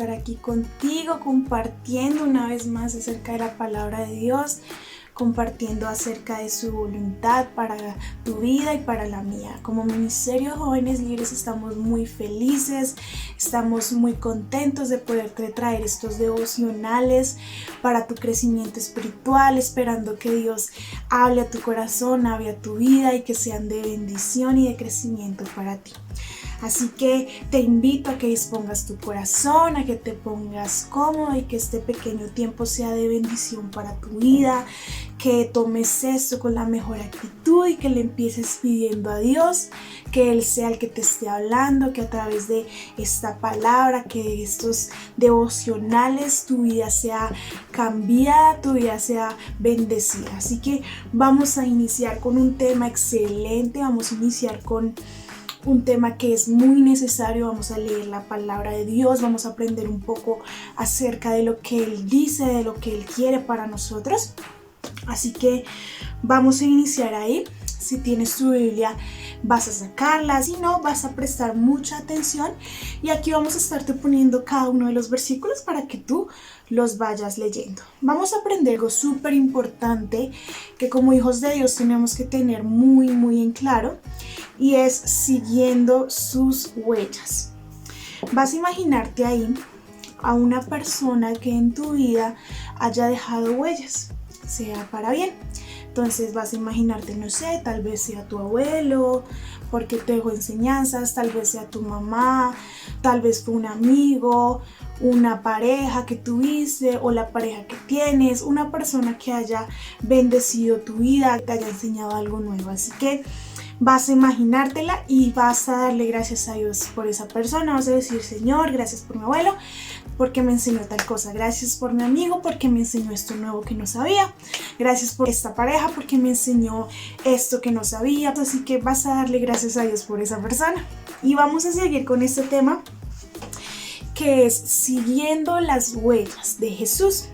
estar aquí contigo compartiendo una vez más acerca de la palabra de Dios, compartiendo acerca de su voluntad para tu vida y para la mía. Como Ministerio Jóvenes Libres estamos muy felices, estamos muy contentos de poderte traer estos devocionales para tu crecimiento espiritual, esperando que Dios hable a tu corazón, hable a tu vida y que sean de bendición y de crecimiento para ti. Así que te invito a que dispongas tu corazón, a que te pongas cómodo y que este pequeño tiempo sea de bendición para tu vida, que tomes esto con la mejor actitud y que le empieces pidiendo a Dios que Él sea el que te esté hablando, que a través de esta palabra, que de estos devocionales tu vida sea cambiada, tu vida sea bendecida. Así que vamos a iniciar con un tema excelente, vamos a iniciar con un tema que es muy necesario. Vamos a leer la palabra de Dios, vamos a aprender un poco acerca de lo que Él dice, de lo que Él quiere para nosotros. Así que vamos a iniciar ahí. Si tienes tu Biblia, vas a sacarla, si no, vas a prestar mucha atención y aquí vamos a estarte poniendo cada uno de los versículos para que tú los vayas leyendo. Vamos a aprender algo súper importante que como hijos de Dios tenemos que tener muy en claro, y es siguiendo sus huellas. Vas a imaginarte ahí a una persona que en tu vida haya dejado huellas, sea para bien. Entonces vas a imaginarte, no sé, tal vez sea tu abuelo, porque te dejó enseñanzas, tal vez sea tu mamá, tal vez fue un amigo, una pareja que tuviste o la pareja que tienes, una persona que haya bendecido tu vida, te haya enseñado algo nuevo. Así que vas a imaginártela y vas a darle gracias a Dios por esa persona. Vas a decir: Señor, gracias por mi abuelo, porque me enseñó tal cosa. Gracias por mi amigo, porque me enseñó esto nuevo que no sabía. Gracias por esta pareja, porque me enseñó esto que no sabía. Así que vas a darle gracias a Dios por esa persona. Y vamos a seguir con este tema, que es siguiendo las huellas de Jesús.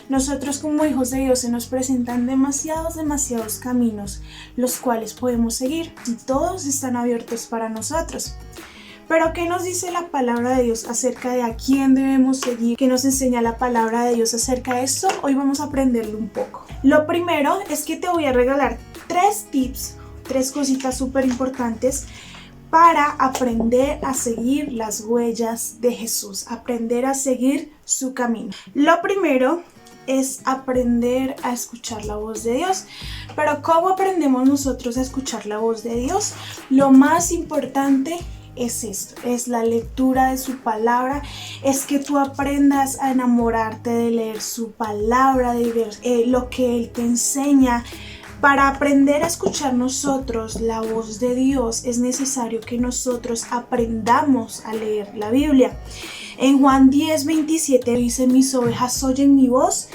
Nosotros como hijos de Dios se nos presentan demasiados caminos los cuales podemos seguir y todos están abiertos para nosotros. Pero ¿qué nos dice la palabra de Dios acerca de a quién debemos seguir? ¿Qué nos enseña la palabra de Dios acerca de esto? Hoy vamos a aprenderlo un poco. Lo primero es que te voy a regalar 3 tips, 3 cositas súper importantes para aprender a seguir las huellas de Jesús, aprender a seguir su camino. Lo primero es aprender a escuchar la voz de Dios. Pero ¿cómo aprendemos nosotros a escuchar la voz de Dios? Lo más importante es esto, es la lectura de su palabra, es que tú aprendas a enamorarte de leer su palabra, de ver lo que Él te enseña. Para aprender a escuchar nosotros la voz de Dios es necesario que nosotros aprendamos a leer la Biblia. En Juan 10:27 dice: mis ovejas oyen mi voz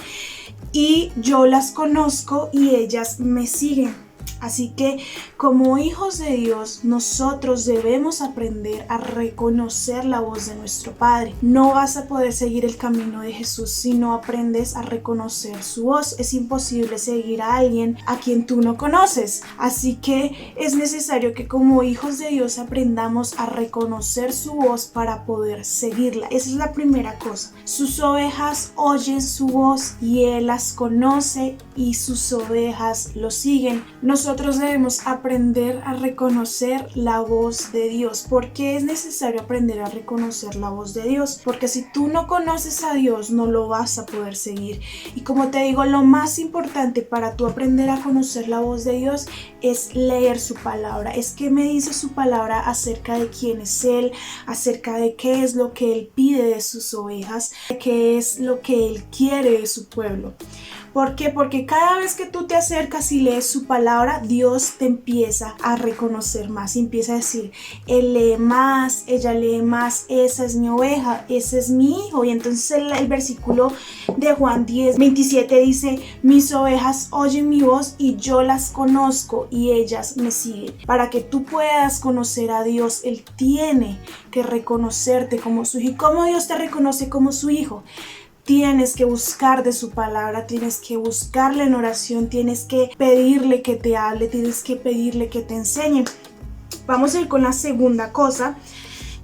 y yo las conozco y ellas me siguen. Así que como hijos de Dios nosotros debemos aprender a reconocer la voz de nuestro Padre. No vas a poder seguir el camino de Jesús si no aprendes a reconocer su voz. Es imposible seguir a alguien a quien tú no conoces. Así que es necesario que como hijos de Dios aprendamos a reconocer su voz para poder seguirla. Esa es la primera cosa. Sus ovejas oyen su voz y Él las conoce y sus ovejas lo siguen. Nosotros debemos aprender a reconocer la voz de Dios. ¿Por qué es necesario aprender a reconocer la voz de Dios? Porque si tú no conoces a Dios, no lo vas a poder seguir. Y como te digo, lo más importante para tú aprender a conocer la voz de Dios es leer su palabra. Es que me dice su palabra acerca de quién es Él, acerca de qué es lo que Él pide de sus ovejas, qué es lo que Él quiere de su pueblo. ¿Por qué? Porque cada vez que tú te acercas y lees su palabra, Dios te empieza a reconocer más y empieza a decir: Él lee más, ella lee más, esa es mi oveja, ese es mi hijo. Y entonces el versículo de Juan 10:27 dice: mis ovejas oyen mi voz y yo las conozco y ellas me siguen. Para que tú puedas conocer a Dios, Él tiene que reconocerte como su hijo. ¿Y cómo Dios te reconoce como su hijo? Tienes que buscar de su palabra, tienes que buscarle en oración, tienes que pedirle que te hable, tienes que pedirle que te enseñe. Vamos a ir con la segunda cosa,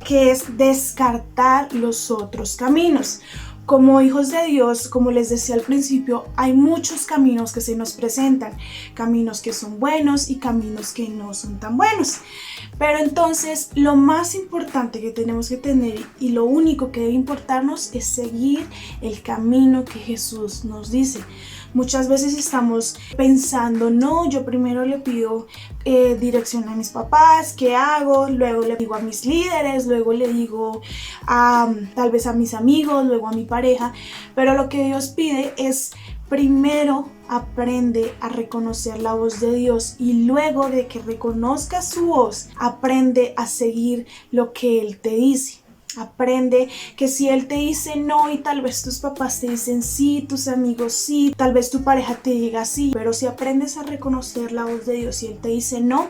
que es descartar los otros caminos. Como hijos de Dios, como les decía al principio, hay muchos caminos que se nos presentan, caminos que son buenos y caminos que no son tan buenos. Pero entonces lo más importante que tenemos que tener y lo único que debe importarnos es seguir el camino que Jesús nos dice. Muchas veces estamos pensando, no, yo primero le pido dirección a mis papás, ¿qué hago? Luego le digo a mis líderes, luego le digo tal vez a mis amigos, luego a mi pareja. Pero lo que Dios pide es primero aprende a reconocer la voz de Dios y luego de que reconozcas su voz, aprende a seguir lo que Él te dice. Aprende que si Él te dice no y tal vez tus papás te dicen sí, tus amigos sí, tal vez tu pareja te diga sí, pero si aprendes a reconocer la voz de Dios y Él te dice no,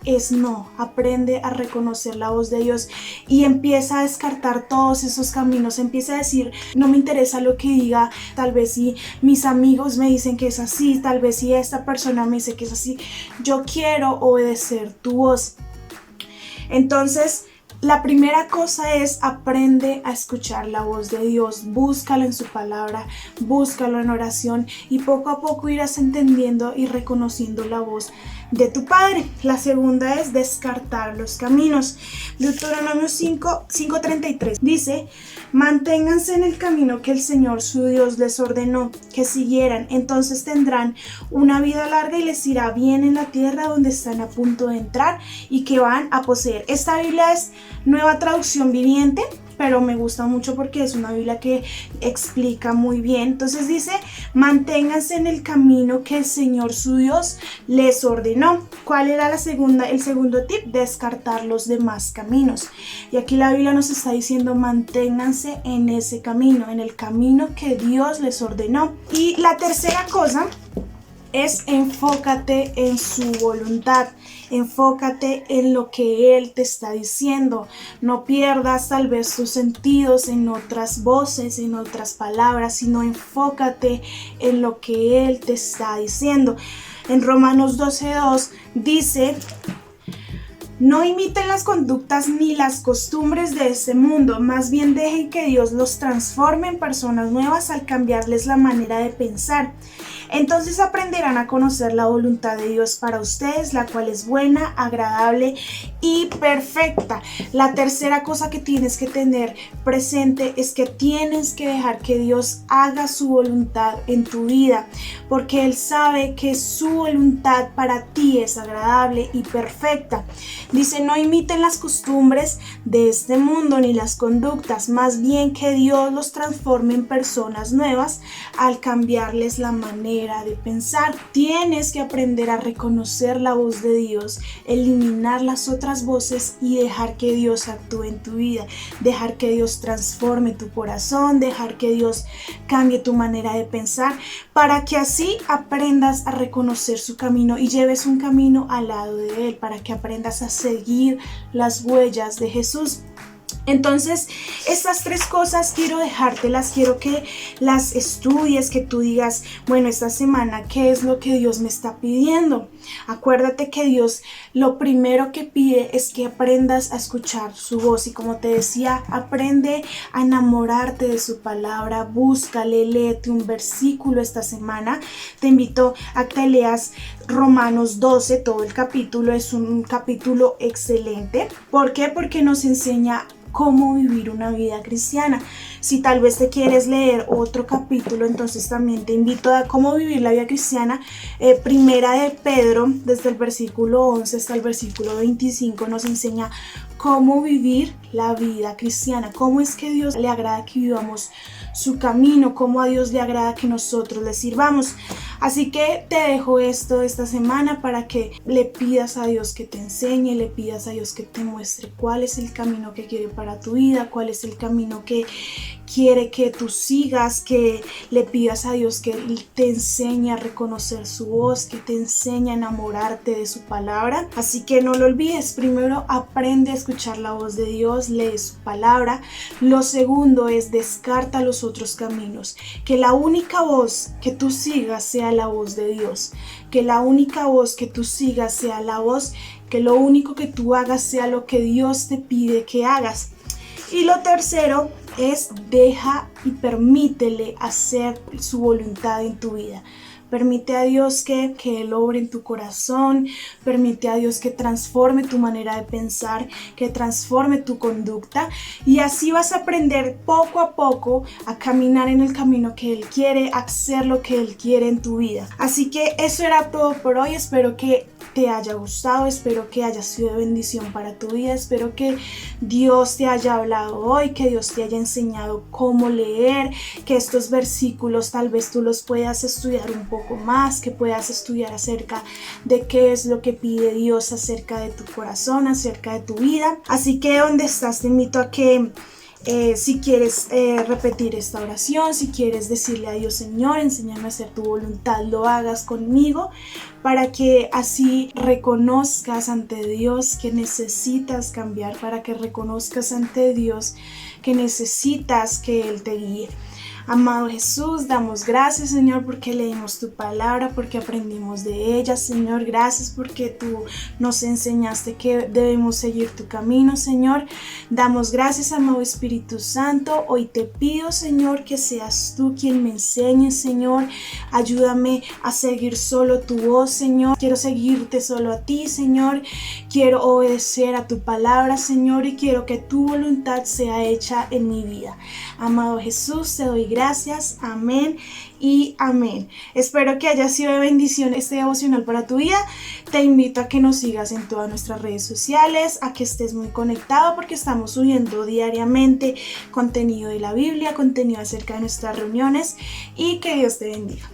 es no. Aprende a reconocer la voz de Dios y empieza a descartar todos esos caminos. Empieza a decir, no me interesa lo que diga, tal vez si mis amigos me dicen que es así, tal vez si esta persona me dice que es así, yo quiero obedecer tu voz. Entonces, la primera cosa es aprende a escuchar la voz de Dios, búscalo en su palabra, búscalo en oración y poco a poco irás entendiendo y reconociendo la voz de tu Padre. La segunda es descartar los caminos. Deuteronomio 5:33 dice, manténganse en el camino que el Señor su Dios les ordenó que siguieran, entonces tendrán una vida larga y les irá bien en la tierra donde están a punto de entrar y que van a poseer. Esta Biblia es Nueva Traducción Viviente, pero me gusta mucho porque es una Biblia que explica muy bien. Entonces dice, manténganse en el camino que el Señor su Dios les ordenó. ¿Cuál era el segundo tip? Descartar los demás caminos. Y aquí la Biblia nos está diciendo, manténganse en ese camino, en el camino que Dios les ordenó. Y la tercera cosa es enfócate en su voluntad, enfócate en lo que Él te está diciendo. No pierdas tal vez tus sentidos en otras voces, en otras palabras, sino enfócate en lo que Él te está diciendo. En Romanos 12:2 dice, no imiten las conductas ni las costumbres de este mundo, más bien dejen que Dios los transforme en personas nuevas al cambiarles la manera de pensar. Entonces aprenderán a conocer la voluntad de Dios para ustedes, la cual es buena, agradable y perfecta. La tercera cosa que tienes que tener presente es que tienes que dejar que Dios haga su voluntad en tu vida, porque Él sabe que su voluntad para ti es agradable y perfecta. Dice, no imiten las costumbres de este mundo ni las conductas, más bien que Dios los transforme en personas nuevas al cambiarles la manera de pensar. Tienes que aprender a reconocer la voz de Dios, eliminar las otras voces y dejar que Dios actúe en tu vida, dejar que Dios transforme tu corazón, dejar que Dios cambie tu manera de pensar, para que así aprendas a reconocer su camino y lleves un camino al lado de Él, para que aprendas a seguir las huellas de Jesús. Entonces, estas tres cosas quiero dejártelas, quiero que las estudies, que tú digas, bueno, esta semana, ¿qué es lo que Dios me está pidiendo? Acuérdate que Dios lo primero que pide es que aprendas a escuchar su voz y como te decía, aprende a enamorarte de su palabra, búscale, léete un versículo esta semana. Te invito a que leas Romanos 12, todo el capítulo, es un capítulo excelente. ¿Por qué? Porque nos enseña cómo vivir una vida cristiana. Si tal vez te quieres leer otro capítulo, entonces también te invito a cómo vivir la vida cristiana. Primera de Pedro, desde el versículo 11 hasta el versículo 25, nos enseña cómo vivir la vida cristiana, cómo es que a Dios le agrada que vivamos su camino, cómo a Dios le agrada que nosotros le sirvamos. Así que te dejo esto esta semana para que le pidas a Dios que te enseñe, le pidas a Dios que te muestre cuál es el camino que quiere para tu vida, cuál es el camino que quiere que tú sigas, que le pidas a Dios que te enseñe a reconocer su voz, que te enseñe a enamorarte de su palabra. Así que no lo olvides, primero aprende a escuchar la voz de Dios, lee su palabra. Lo segundo es descarta los otros caminos, que la única voz que tú sigas sea sea la voz de Dios, que la única voz que tú sigas sea la voz, que lo único que tú hagas sea lo que Dios te pide que hagas. Y lo tercero es deja y permítele hacer su voluntad en tu vida. Permite a Dios que Él obre en tu corazón, permite a Dios que transforme tu manera de pensar, que transforme tu conducta, y así vas a aprender poco a poco a caminar en el camino que Él quiere, a hacer lo que Él quiere en tu vida. Así que eso era todo por hoy. Espero que te haya gustado, espero que haya sido de bendición para tu vida, espero que Dios te haya hablado hoy, que Dios te haya enseñado cómo leer, que estos versículos tal vez tú los puedas estudiar un poco más, que puedas estudiar acerca de qué es lo que pide Dios acerca de tu corazón, acerca de tu vida. Así que donde estás te invito a que si quieres repetir esta oración, si quieres decirle a Dios: Señor, enséñame a hacer tu voluntad, lo hagas conmigo, para que así reconozcas ante Dios que necesitas cambiar, para que reconozcas ante Dios que necesitas que Él te guíe. Amado Jesús, damos gracias, Señor, porque leímos tu palabra, porque aprendimos de ella, Señor. Gracias porque tú nos enseñaste que debemos seguir tu camino, Señor. Damos gracias, amado Espíritu Santo. Hoy te pido, Señor, que seas tú quien me enseñes, Señor. Ayúdame a seguir solo tu voz, Señor. Quiero seguirte solo a ti, Señor. Quiero obedecer a tu palabra, Señor, y quiero que tu voluntad sea hecha en mi vida. Amado Jesús, te doy gracias. Amén y amén. Espero que haya sido de bendición este devocional para tu vida. Te invito a que nos sigas en todas nuestras redes sociales, a que estés muy conectado, porque estamos subiendo diariamente contenido de la Biblia, contenido acerca de nuestras reuniones, y que Dios te bendiga.